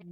Well,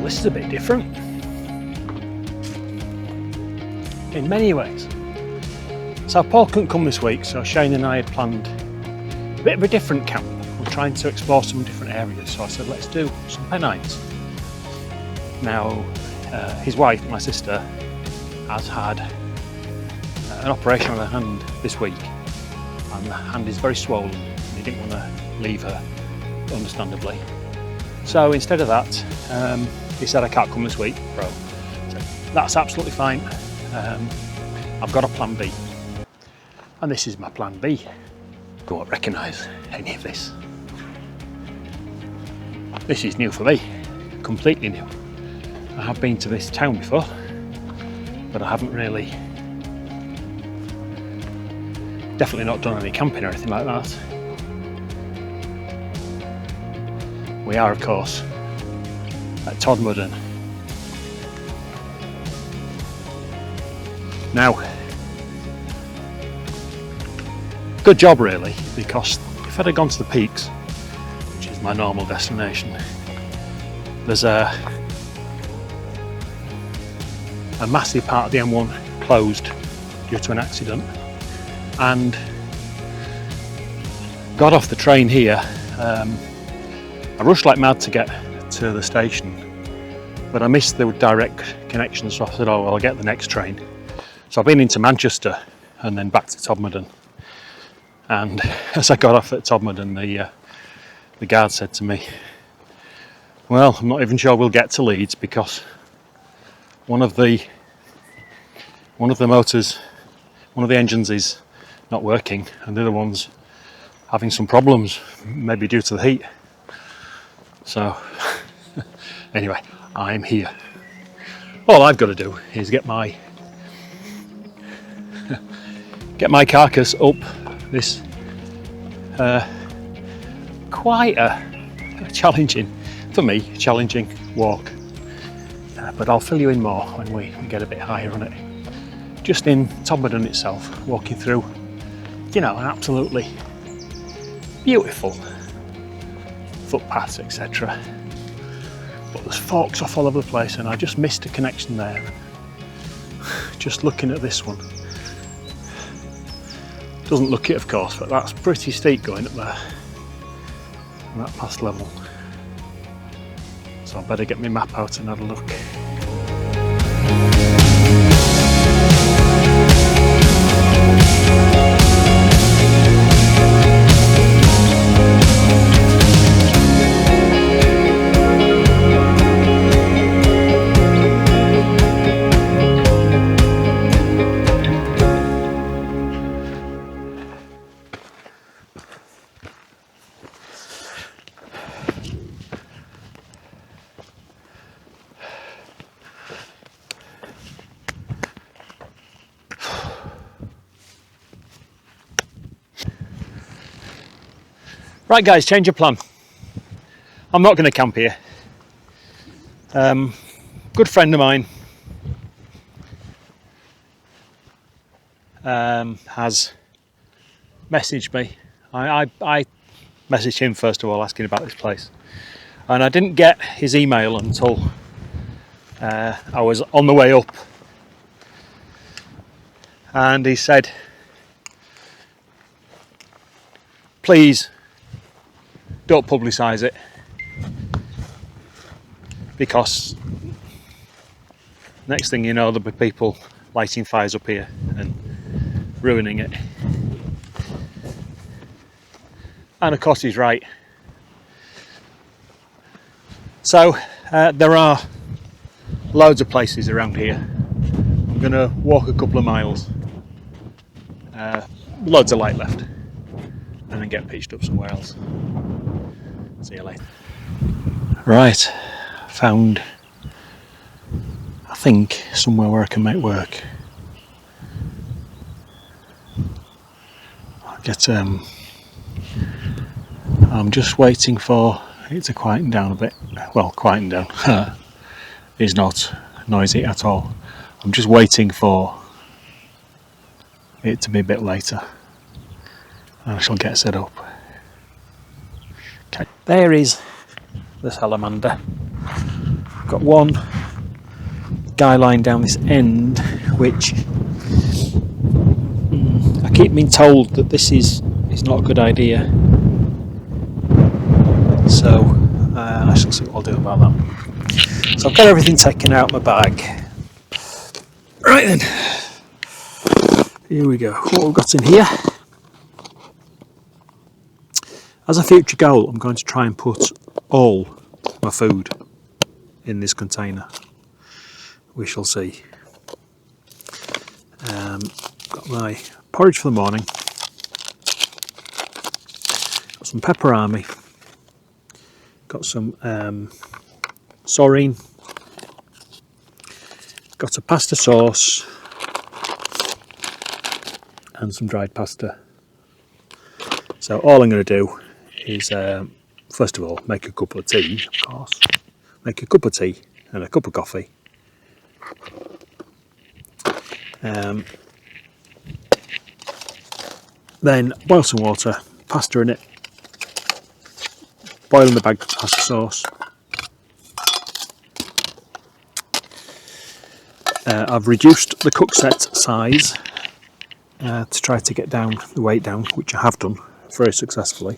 this is a bit different in many ways. So Paul couldn't come this week, so Shane and I had planned a bit of a different camp. We're trying to explore some different areas, so I said let's do some Pennines. Now his wife, my sister, has had an operation on her hand this week, and the hand is very swollen and he didn't want to leave her, understandably. So instead of that, he said I can't come this week, bro. So that's absolutely fine. I've got a plan B. And this is my plan B. You won't recognise any of this. This is new for me, completely new. I have been to this town before, but I haven't really, definitely not done any camping or anything like that. We are, of course, at Todmorden. Now, good job really, because if I'd have gone to the peaks, which is my normal destination, there's a massive part of the M1 closed due to an accident, and got off the train here. I rushed like mad to get to the station, but I missed the direct connection, so I said, oh well, I'll get the next train. So I've been into Manchester and then back to Todmorden. And as I got off at Todmorden, the guard said to me, well, I'm not even sure we'll get to Leeds because one of the motors, one of the engines is not working and the other one's having some problems, maybe due to the heat. So anyway, I'm here. All I've got to do is get my carcass up this quite a challenging, for me, challenging walk. But I'll fill you in more when we get a bit higher on it. Just in Todmorden itself, walking through, you know, an absolutely beautiful footpaths, etc. But there's forks off all over the place, and I just missed a connection there. Just looking at this one. Doesn't look it, of course, but that's pretty steep going up there, and that pass level. So I better get my map out and have a look. Right guys, change of plan. I'm not going to camp here. Good friend of mine has messaged me. I messaged him first of all asking about this place, and I didn't get his email until I was on the way up, and he said, please don't publicise it, because next thing you know there'll be people lighting fires up here and ruining it. And of course he's right. So there are loads of places around here. I'm going to walk a couple of miles, loads of light left, and then get pitched up somewhere else. See you later. Right, found, I think, somewhere where I can make work. I'm just waiting for it to quieten down a bit. Well, quieten down is not noisy at all. I'm just waiting for it to be a bit later and I shall get set up. Okay, there is the salamander. Got one guy lying down this end, which I keep being told that this is not a good idea. So I shall see what I'll do about that. So I've got everything taken out of my bag. Right then, here we go. What we've got in here. As a future goal, I'm going to try and put all my food in this container. We shall see. Got my porridge for the morning. Got some pepperami. Got some saurine. Got a pasta sauce and some dried pasta. So all I'm going to do is first of all make a cup of tea, of course. Make a cup of tea and a cup of coffee. Then boil some water, pasta in it, boil in the bag pasta sauce. I've reduced the cook set size to try to get down the weight down, which I have done very successfully.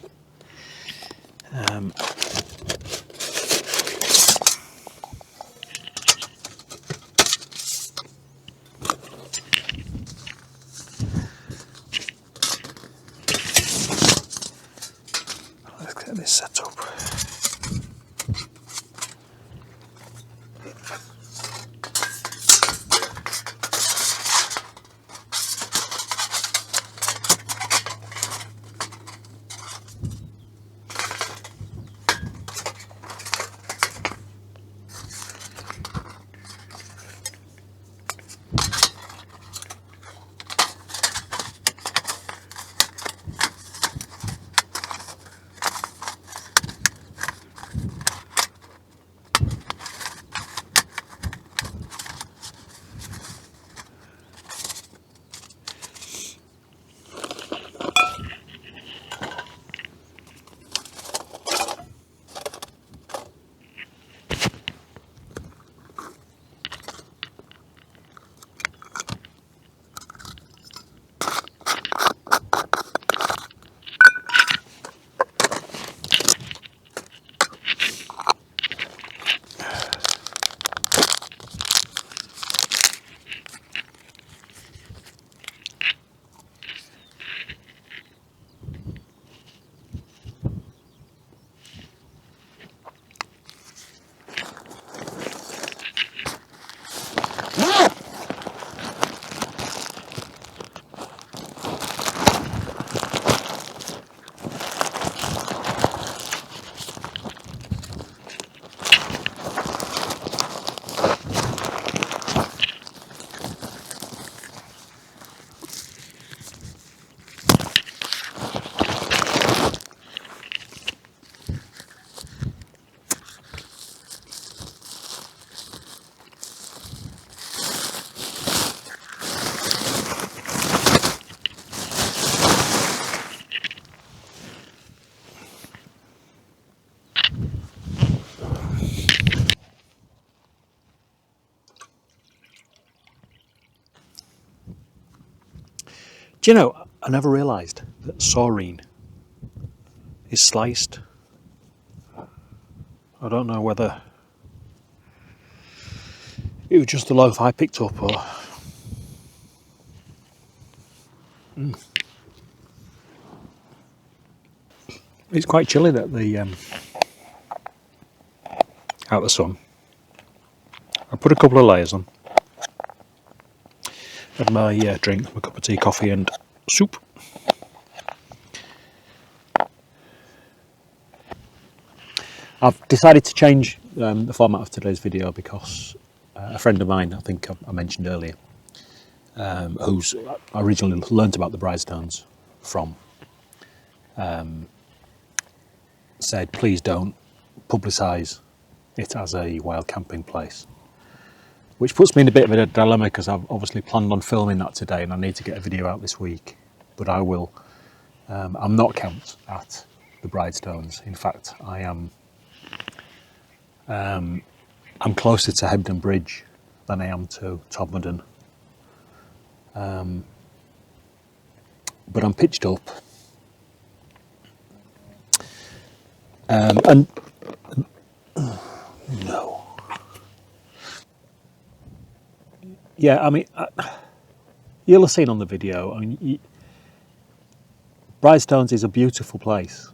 Let's get this set up. Do you know, I never realised that saurine is sliced. I don't know whether it was just the loaf I picked up or... It's quite chilly that the out the sun. I put a couple of layers on. Had my drink, my cup of tea, coffee and soup. I've decided to change the format of today's video because a friend of mine, I think I mentioned earlier, who's originally learnt about the Bridestones from said please don't publicise it as a wild camping place, which puts me in a bit of a dilemma because I've obviously planned on filming that today and I need to get a video out this week, but I will. I'm not camped at the Bridestones. In fact, I am. I'm closer to Hebden Bridge than I am to Todmorden, but I'm pitched up, and no, yeah. I mean, you'll have seen on the video. I mean, Bridestones is a beautiful place.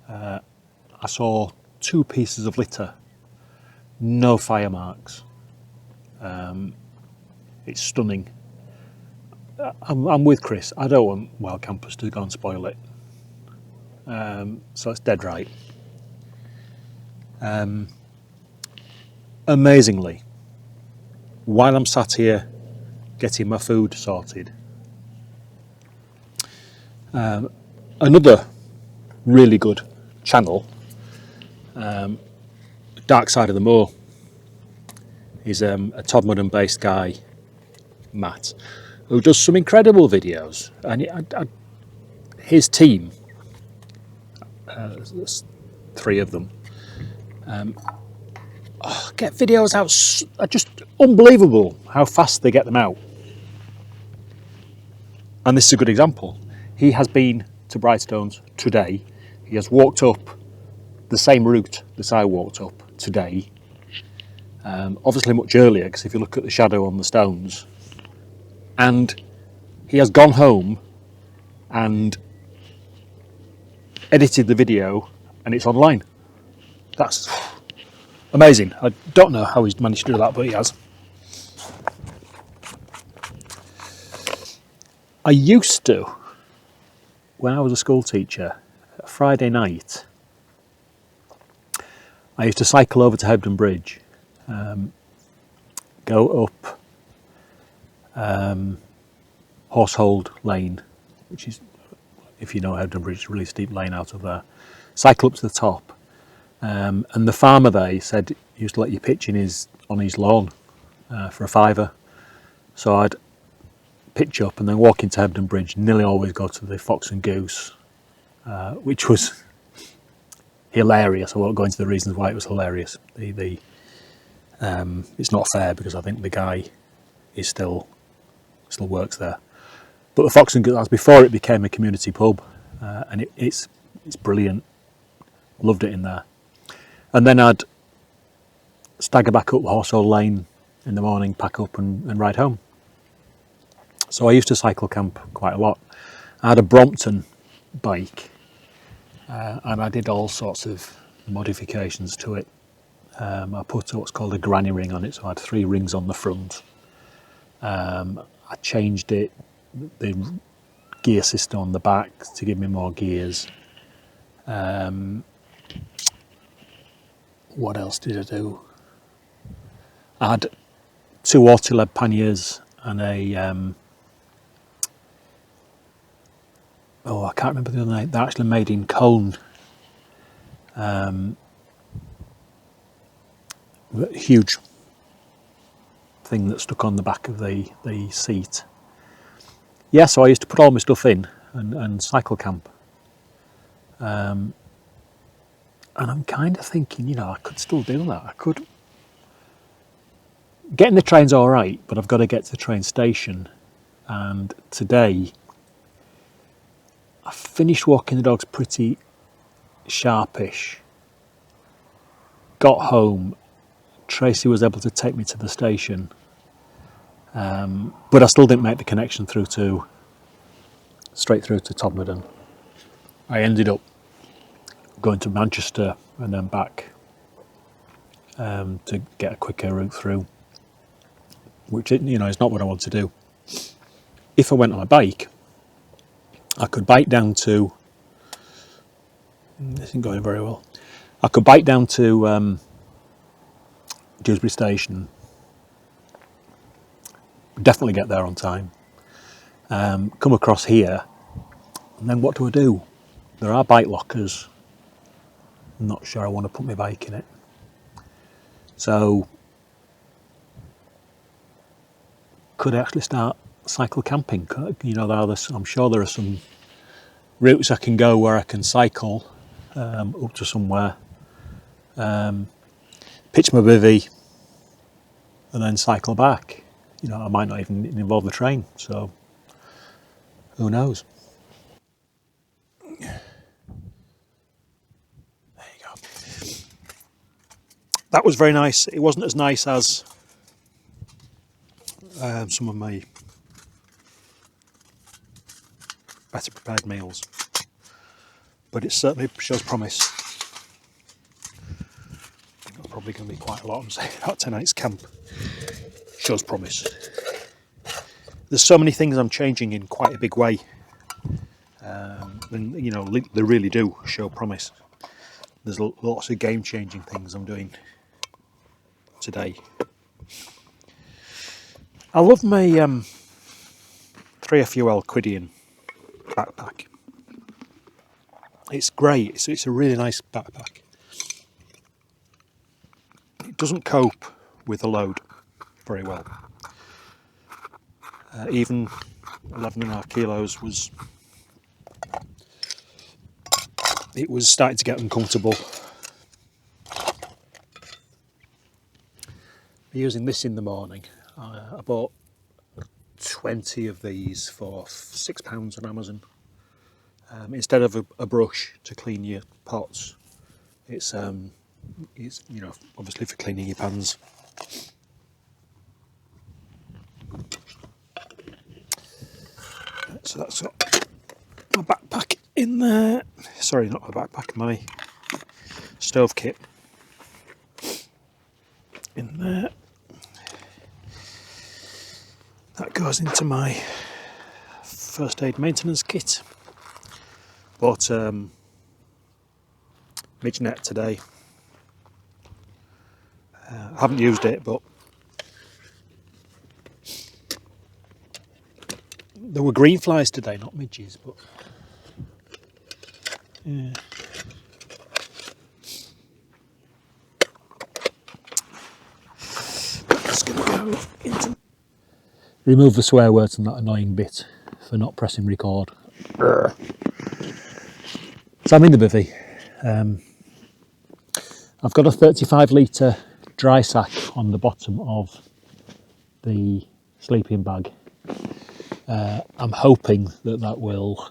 I saw 2 pieces of litter, no fire marks. It's stunning. I'm with Chris. I don't want wild campers to go and spoil it. So it's dead right. Amazingly, while I'm sat here getting my food sorted, another really good channel, Dark Side of the Moor, is a Todmorden based guy, Matt, who does some incredible videos, and his team, there's 3 of them, get videos out, just unbelievable how fast they get them out. And this is a good example. He has been to Bridestones today. He has walked up the same route that I walked up today, obviously much earlier, because if you look at the shadow on the stones, and he has gone home and edited the video and it's online. That's amazing. I don't know how he's managed to do that, but he has. I used to, when I was a school teacher, Friday night, I used to cycle over to Hebden Bridge, go up Horsehold Lane, which is, if you know Hebden Bridge, it's a really steep lane out of there, cycle up to the top, and the farmer there, he said, he used to let you pitch on his lawn for a £5. So I'd pitch up and then walk into Hebden Bridge, nearly always go to the Fox and Goose, which was hilarious. I won't go into the reasons why it was hilarious. It's not fair because I think the guy is still works there. But the Fox and Goose, that's before it became a community pub, and it's brilliant. Loved it in there. And then I'd stagger back up Horsehold Lane in the morning, pack up and ride home. So I used to cycle camp quite a lot. I had a Brompton bike, and I did all sorts of modifications to it. I put what's called a granny ring on it, so I had 3 rings on the front. I changed the gear system on the back to give me more gears. What else did I do? I had 2 auto-led panniers and a I can't remember the other name. They're actually made in cone. Huge thing that stuck on the back of the seat. Yeah, so I used to put all my stuff in and cycle camp. And I'm kind of thinking, I could still do that. I could. Getting the train's all right, but I've got to get to the train station. And today, I finished walking the dogs pretty sharpish. Got home. Tracy was able to take me to the station. But I still didn't make the connection straight through to Todmorden. I ended up going to Manchester and then back to get a quicker route through, which is not what I want to do. If I went on a bike, I could bike down to, this isn't going very well, I could bike down to Dewsbury Station, definitely get there on time, come across here, and then what do I do? There are bike lockers. I'm not sure I want to put my bike in it. So, could I actually start cycle camping? You know, I'm sure there are some routes I can go where I can cycle up to somewhere, pitch my bivvy, and then cycle back. You know, I might not even involve the train, so who knows? There you go. That was very nice. It wasn't as nice as some of my better prepared meals, but it certainly shows promise. I think that's probably going to be quite a lot I'm saying about tonight's camp. Shows promise. There's so many things I'm changing in quite a big way, and you know, they really do show promise. There's lots of game-changing things I'm doing today. I love my 3FUL Quidian backpack. It's great. It's a really nice backpack. It doesn't cope with the load very well. Even 11.5 kilos was starting to get uncomfortable. Using this in the morning. I bought 20 of these for £6 on Amazon. Instead of a brush to clean your pots, it's you know, obviously for cleaning your pans. So that's got my backpack in there. Sorry, not my backpack, my stove kit in there. That goes into my first aid maintenance kit. Bought midge net today. I haven't used it, but there were green flies today, not midges, but yeah. Just gonna go into remove the swear words and that annoying bit for not pressing record. So I'm in the bivvy. I've got a 35 litre dry sack on the bottom of the sleeping bag. I'm hoping that will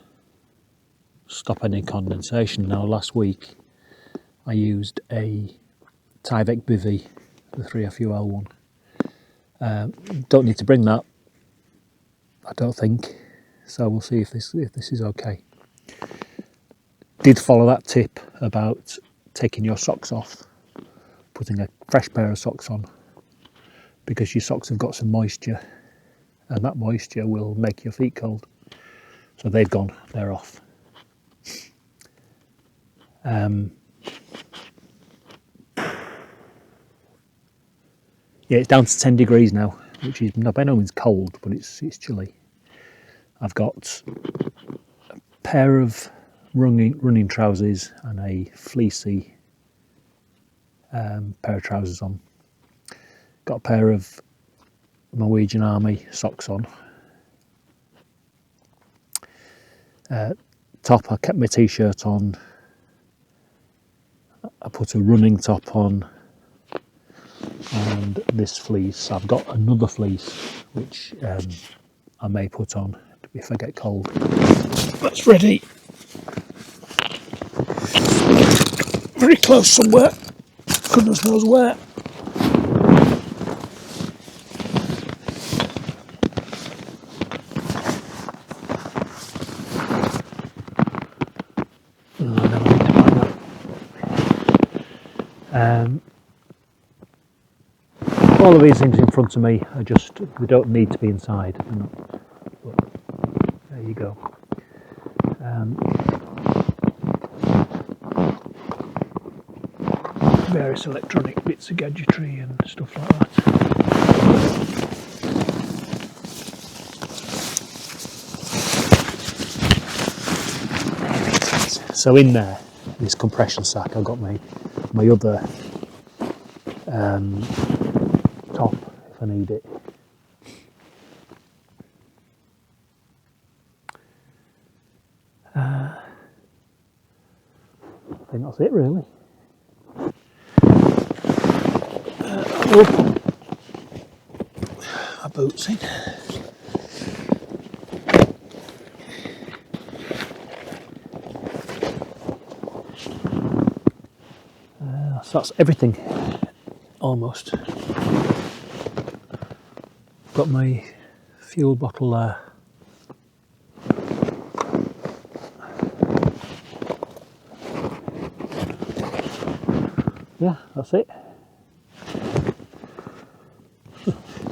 stop any condensation. Now, last week I used a Trig bivvy, the 3FUL one. Don't need to bring that, I don't think. So we'll see if this is okay. Did follow that tip about taking your socks off, putting a fresh pair of socks on, because your socks have got some moisture, and that moisture will make your feet cold. So they've gone, they're off. Yeah, it's down to 10 degrees now, which is by no means cold, but it's chilly. I've got a pair of running trousers and a fleecy pair of trousers on. Got a pair of Norwegian Army socks on. Top, I kept my t-shirt on. I put a running top on and this fleece. I've got another fleece which I may put on if I get cold. That's ready. Very close somewhere. Goodness knows where. All of these things in front of me are just, they don't need to be inside. But there you go. Various electronic bits of gadgetry and stuff like that. So in there, this compression sack, I've got my other top if I need it. I think that's it really. I'll put my boots in. So that's everything, almost. Got my fuel bottle there. Yeah, that's it.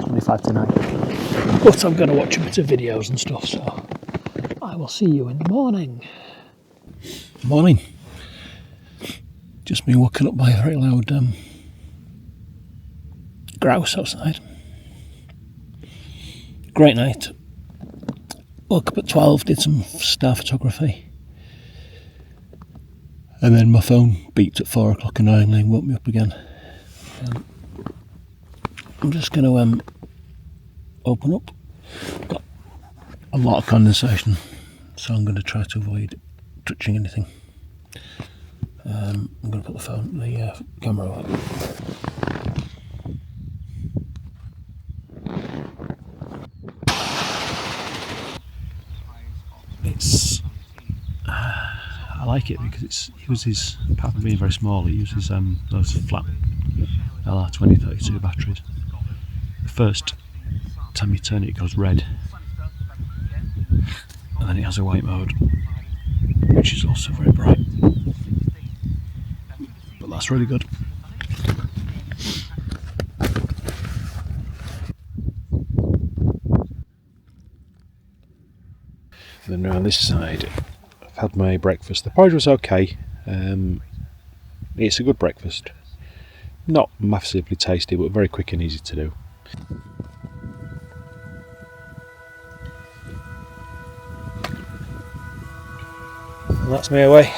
25 to 9. But I'm going to watch a bit of videos and stuff, so I will see you in the morning. Morning. Just been woken up by a very loud grouse outside. Great night. Woke up at 12, did some star photography. And then my phone beeped at 4 o'clock annoyingly and woke me up again. I'm just going to open up. Got a lot of condensation, so I'm going to try to avoid touching anything. I'm going to put the camera away. It's I like it because he uses, apart from being very small, he uses those flat LR2032 batteries. The first time you turn it, it goes red, and then it has a white mode, which is also very bright. But that's really good. And then around this side, I've had my breakfast. The porridge was okay. It's a good breakfast. Not massively tasty, but very quick and easy to do. And that's me away.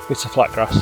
Bits of flat grass.